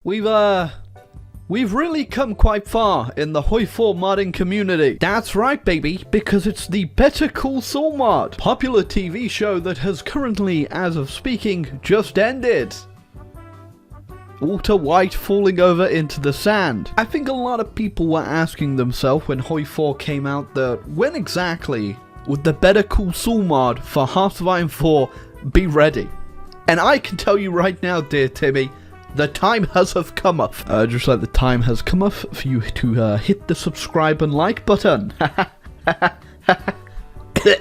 We've really come quite far in the Hoi 4 modding community. That's right, baby, because it's the Better Call Saul mod, popular TV show that has currently, as of speaking, just ended. Walter White falling over into the sand. I think a lot of people were asking themselves when Hoi 4 came out that when exactly would the Better Call Saul mod for Hearts of Iron 4 be ready? And I can tell you right now, dear Timmy, the time has come up. Just like the time has come up for you to hit the subscribe and like button.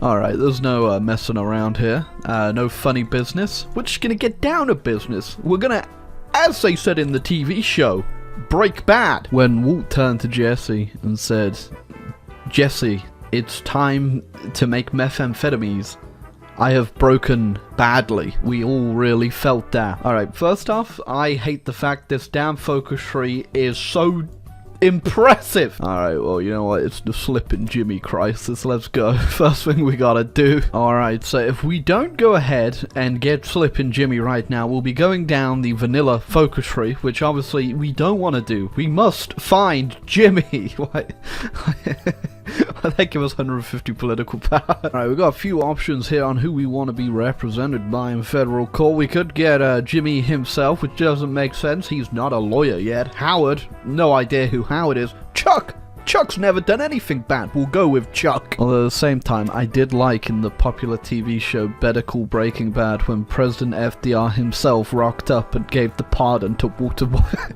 Alright, there's no messing around here. No funny business. We're just gonna get down to business. We're gonna, as they said in the TV show, break bad. When Walt turned to Jesse and said, "Jesse, it's time to make methamphetamines. I have broken badly." We all really felt that. Alright, first off, I hate the fact this damn focus tree is so impressive. Alright, well, you know what? It's the Slippin' Jimmy crisis. Let's go. First thing we gotta do. Alright, so if we don't go ahead and get Slippin' Jimmy right now, we'll be going down the vanilla focus tree, which obviously we don't want to do. We must find Jimmy. That give us 150 political power. Alright, we've got a few options here on who we want to be represented by in federal court. We could get Jimmy himself, which doesn't make sense. He's not a lawyer yet. Howard, no idea who Howard is. Chuck's never done anything bad. We'll go with Chuck. Although at the same time, I did like in the popular TV show Better Call Breaking Bad when President FDR himself rocked up and gave the pardon to Walter White.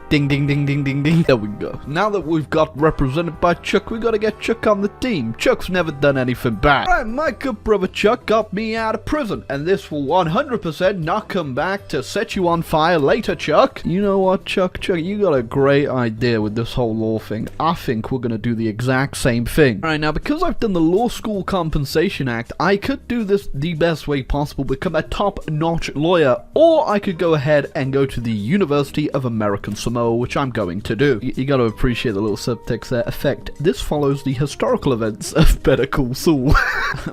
Ding, ding, ding, ding, ding, ding. There we go. Now that we've got represented by Chuck, we gotta get Chuck on the team. Chuck's never done anything bad. Alright, my good brother Chuck got me out of prison, and this will 100% not come back to set you on fire later, Chuck. You know what, Chuck, you got a great idea with this whole law thing. I think we're gonna do the exact same thing. Alright, now because I've done the Law School Compensation Act, I could do this the best way possible, become a top-notch lawyer, or I could go ahead and go to the University of American Samoa, which I'm going to do. You gotta appreciate the little subtext there. Effect. This follows the historical events of Better Call Saul.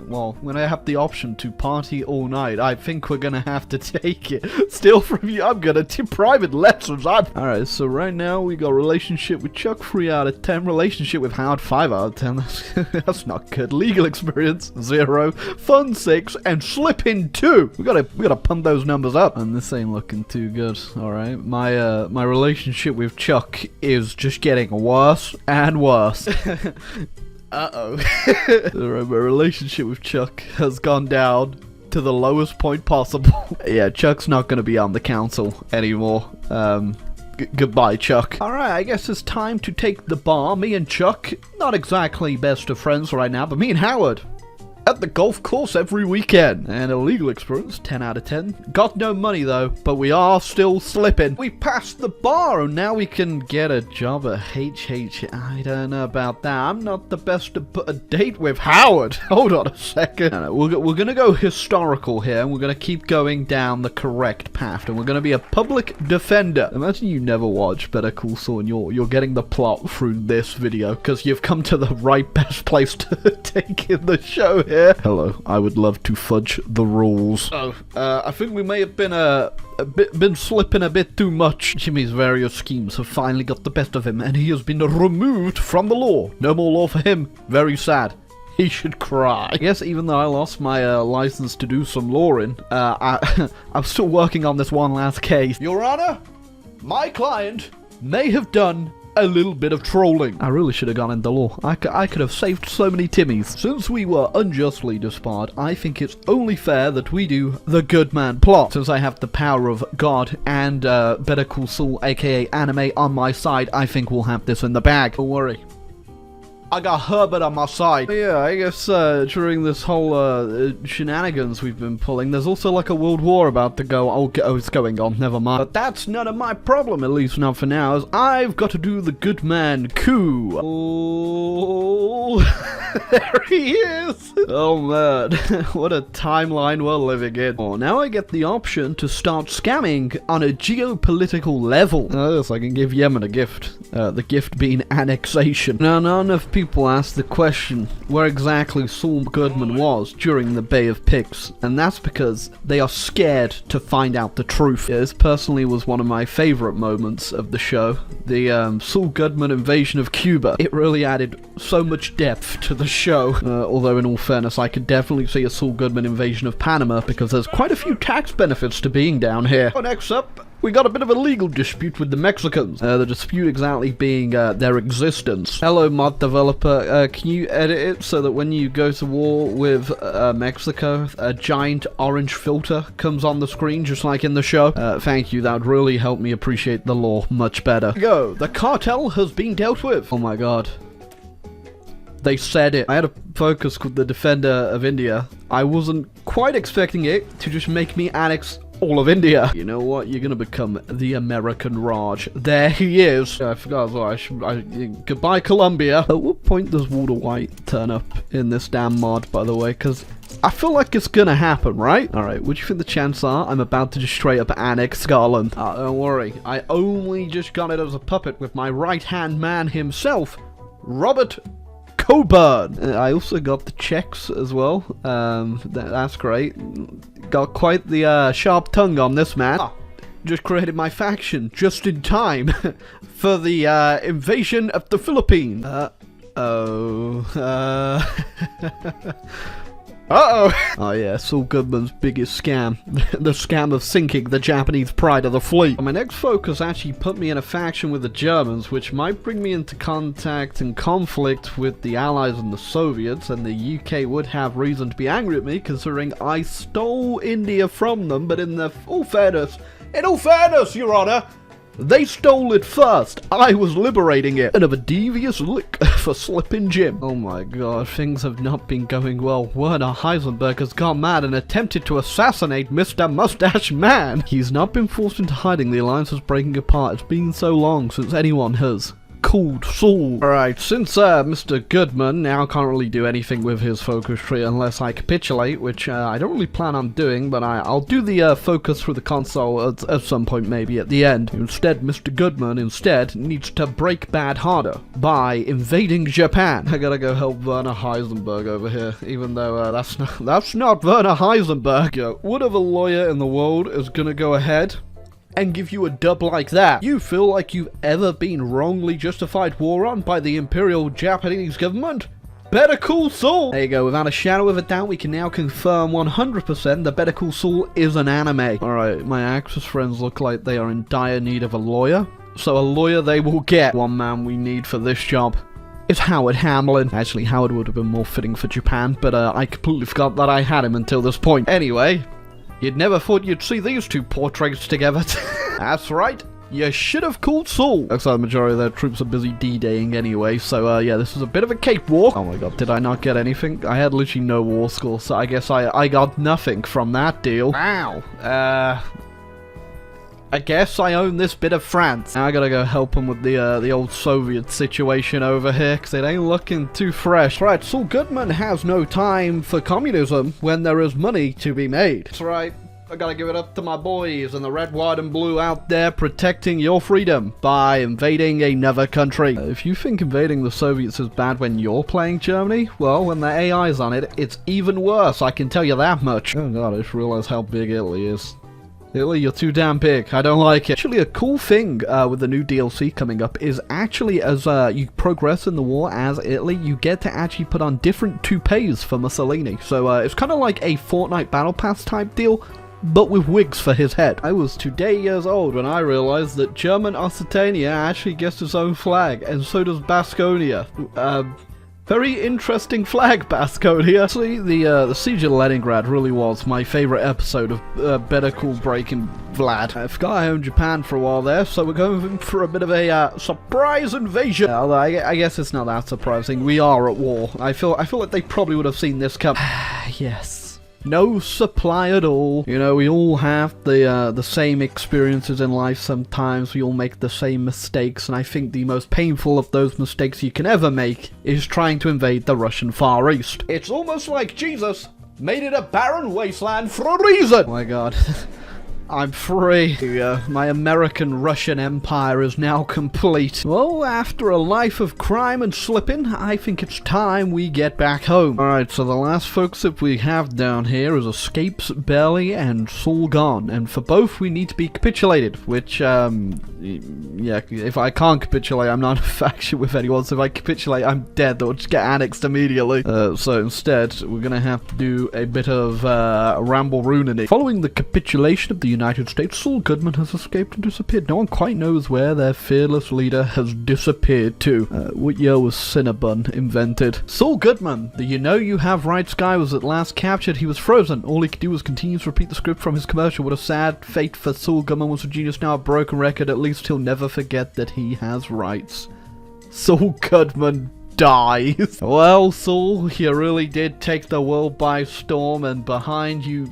Well, when I have the option to party all night, I think we're gonna have to take it. Steal from you, I'm gonna do private lessons. Alright, so right now we got relationship with Chuck 3 out of 10, relationship with Howard 5 out of 10. That's not good. Legal experience 0, fun 6, and slipping 2. We gotta pump those numbers up. And this ain't looking too good. Alright, my relationship with Chuck is just getting worse and worse. Uh-oh. Alright, my relationship with Chuck has gone down to the lowest point possible. Yeah, Chuck's not gonna be on the council anymore. Goodbye, Chuck. Alright, I guess it's time to take the bar. Me and Chuck, not exactly best of friends right now, but me and Howard at the golf course every weekend. And a legal experience, 10 out of 10. Got no money though, but we are still slipping. We passed the bar and now we can get a job at HH. I don't know about that. I'm not the best to put a date with Howard. Hold on a second. No, we're gonna go historical here, and we're gonna keep going down the correct path, and we're gonna be a public defender. Imagine you never watch Better Call Saul and you're getting the plot through this video, because you've come to the right best place to take in the show here. Hello, I would love to fudge the rules. I think we may have been slipping a bit too much. Jimmy's various schemes have finally got the best of him, and he has been removed from the law. No more law for him. Very sad. He should cry. I guess even though I lost my license to do some lawing, I'm still working on this one last case. Your Honor, my client may have done a little bit of trolling. I really should have gone into law. I could have saved so many Timmys. Since we were unjustly disbarred, I think it's only fair that we do the Goodman plot. Since I have the power of God and Better Call Saul, aka anime, on my side, I think we'll have this in the bag. Don't worry. I got Herbert on my side. Yeah, I guess during this whole shenanigans we've been pulling, there's also like a world war about to go. Oh, it's going on, never mind. But that's none of my problem, at least not for now, as I've got to do the Goodman coup. Oh. There he is! Oh man, what a timeline we're living in. Oh, now I get the option to start scamming on a geopolitical level. Yes, I can give Yemen a gift. The gift being annexation. Now, not enough people ask the question where exactly Saul Goodman was during the Bay of Pigs, and that's because they are scared to find out the truth. Yeah, this personally was one of my favorite moments of the show. The Saul Goodman invasion of Cuba. It really added so much depth to the show. Although in all fairness, I could definitely see a Saul Goodman invasion of Panama because there's quite a few tax benefits to being down here. Oh, next up, we got a bit of a legal dispute with the Mexicans. The dispute exactly being their existence. Hello, mod developer. Can you edit it so that when you go to war with Mexico, a giant orange filter comes on the screen just like in the show? Thank you. That would really help me appreciate the lore much better. Go. The cartel has been dealt with. Oh my god. They said it. I had a focus with the Defender of India. I wasn't quite expecting it to just make me annex all of India. You know what? You're gonna become the American Raj. There he is. I forgot as well. Goodbye, Colombia. At what point does Walter White turn up in this damn mod, by the way? Because I feel like it's gonna happen, right? Alright, what do you think the chances are? I'm about to just straight up annex Scotland. Don't worry. I only just got it as a puppet with my right-hand man himself, Robert Coburn. I also got the checks as well. That's great. Got quite the sharp tongue on this man. Just created my faction just in time for the invasion of the Philippines. Oh yeah, Saul Goodman's biggest scam. The scam of sinking the Japanese pride of the fleet. My next focus actually put me in a faction with the Germans, which might bring me into contact and conflict with the Allies and the Soviets, and the UK would have reason to be angry at me considering I stole India from them, but in all fairness, Your Honor, they stole it first. I was liberating it. And of a devious lick for slipping Jim. Oh my god, things have not been going well. Werner Heisenberg has gone mad and attempted to assassinate Mr. Mustache Man. He's not been forced into hiding. The alliance is breaking apart. It's been so long since anyone has called Saul. Alright, since Mr. Goodman now can't really do anything with his focus tree unless I capitulate, which I don't really plan on doing, but I'll do the focus through the console at some point maybe at the end. Instead, Mr. Goodman needs to break bad harder by invading Japan. I gotta go help Werner Heisenberg over here, even though that's not Werner Heisenberg. Yo, what other lawyer in the world is gonna go ahead and give you a dub like that? You feel like you've ever been wrongly justified war on by the Imperial Japanese government? Better Call Saul! There you go, without a shadow of a doubt, we can now confirm 100% that Better Call Saul is an anime. Alright, my Axis friends look like they are in dire need of a lawyer. So a lawyer they will get. One man we need for this job is Howard Hamlin. Actually, Howard would have been more fitting for Japan, but I completely forgot that I had him until this point. Anyway, you'd never thought you'd see these two portraits together. That's right. You should have called Saul. Looks like the majority of their troops are busy D-Daying anyway, so yeah, this is a bit of a cakewalk. Oh my god, did I not get anything? I had literally no war score, so I guess I got nothing from that deal. Wow. I guess I own this bit of France. Now I gotta go help them with the old Soviet situation over here, because it ain't looking too fresh. Right, Saul Goodman has no time for communism when there is money to be made. That's right. I gotta give it up to my boys in the red, white, and blue out there protecting your freedom by invading another country. If you think invading the Soviets is bad when you're playing Germany, well, when the AI's on it, it's even worse, I can tell you that much. Oh god, I just realized how big Italy is. Italy, you're too damn big. I don't like it. Actually, a cool thing with the new DLC coming up is actually as you progress in the war as Italy, you get to actually put on different toupees for Mussolini. So it's kind of like a Fortnite Battle Pass type deal, but with wigs for his head. I was today years old when I realized that German Occitania actually gets its own flag, and so does Basconia. Very interesting flag, Basconia. Actually, the Siege of Leningrad really was my favorite episode of Better Call Breaking Vlad. I forgot I owned Japan for a while there, so we're going for a bit of a surprise invasion. Although I guess it's not that surprising. We are at war. I feel like they probably would have seen this come. Yes. No supply at all. You know, we all have the same experiences in life sometimes. We all make the same mistakes, and I think the most painful of those mistakes you can ever make is trying to invade the Russian Far East. It's almost like Jesus made it a barren wasteland for a reason! Oh my god. I'm free. My American-Russian empire is now complete. Well, after a life of crime and slipping, I think it's time we get back home. Alright, so the last folks that we have down here is Escapes, Belly, and Saul Gone. And for both, we need to be capitulated, which, yeah, if I can't capitulate, I'm not in a faction with anyone, so if I capitulate, I'm dead. They'll just get annexed immediately. So instead, we're gonna have to do a bit of ramble runity. Following the capitulation of the United States, Saul Goodman has escaped and disappeared. No one quite knows where their fearless leader has disappeared to. What year was Cinnabon invented? Saul Goodman, the You Know You Have Rights guy, was at last captured. He was frozen. All he could do was continue to repeat the script from his commercial. What a sad fate for Saul Goodman. Was a genius, now a broken record. At least he'll never forget that he has rights. Saul Goodman dies. Well, Saul, you really did take the world by storm, and behind you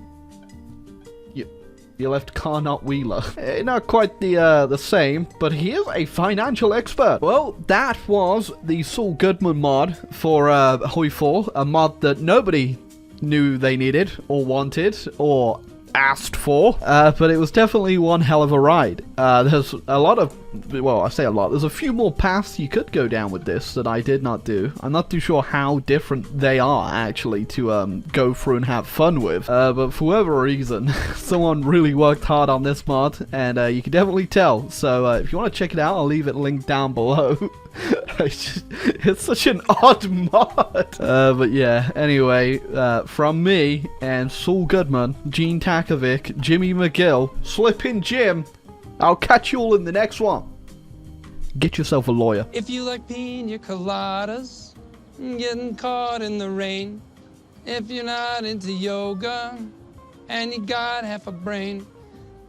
left Carnot Wheeler. Not quite the same, but he is a financial expert. Well, that was the Saul Goodman mod for Hoi 4, a mod that nobody knew they needed, or wanted, or asked for, but it was definitely one hell of a ride. There's a lot of, well, I say a lot, there's a few more paths you could go down with this that I did not do. I'm not too sure how different they are, actually, to go through and have fun with, but for whatever reason, someone really worked hard on this mod, and you can definitely tell. So if you want to check it out, I'll leave it linked down below. It's such an odd mod. But yeah, anyway, from me and Saul Goodman, Gene Takovic, Jimmy McGill, Slippin' Jim, I'll catch you all in the next one. Get yourself a lawyer. If you like pina coladas, getting caught in the rain, if you're not into yoga, and you got half a brain,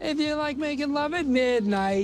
if you like making love at midnight,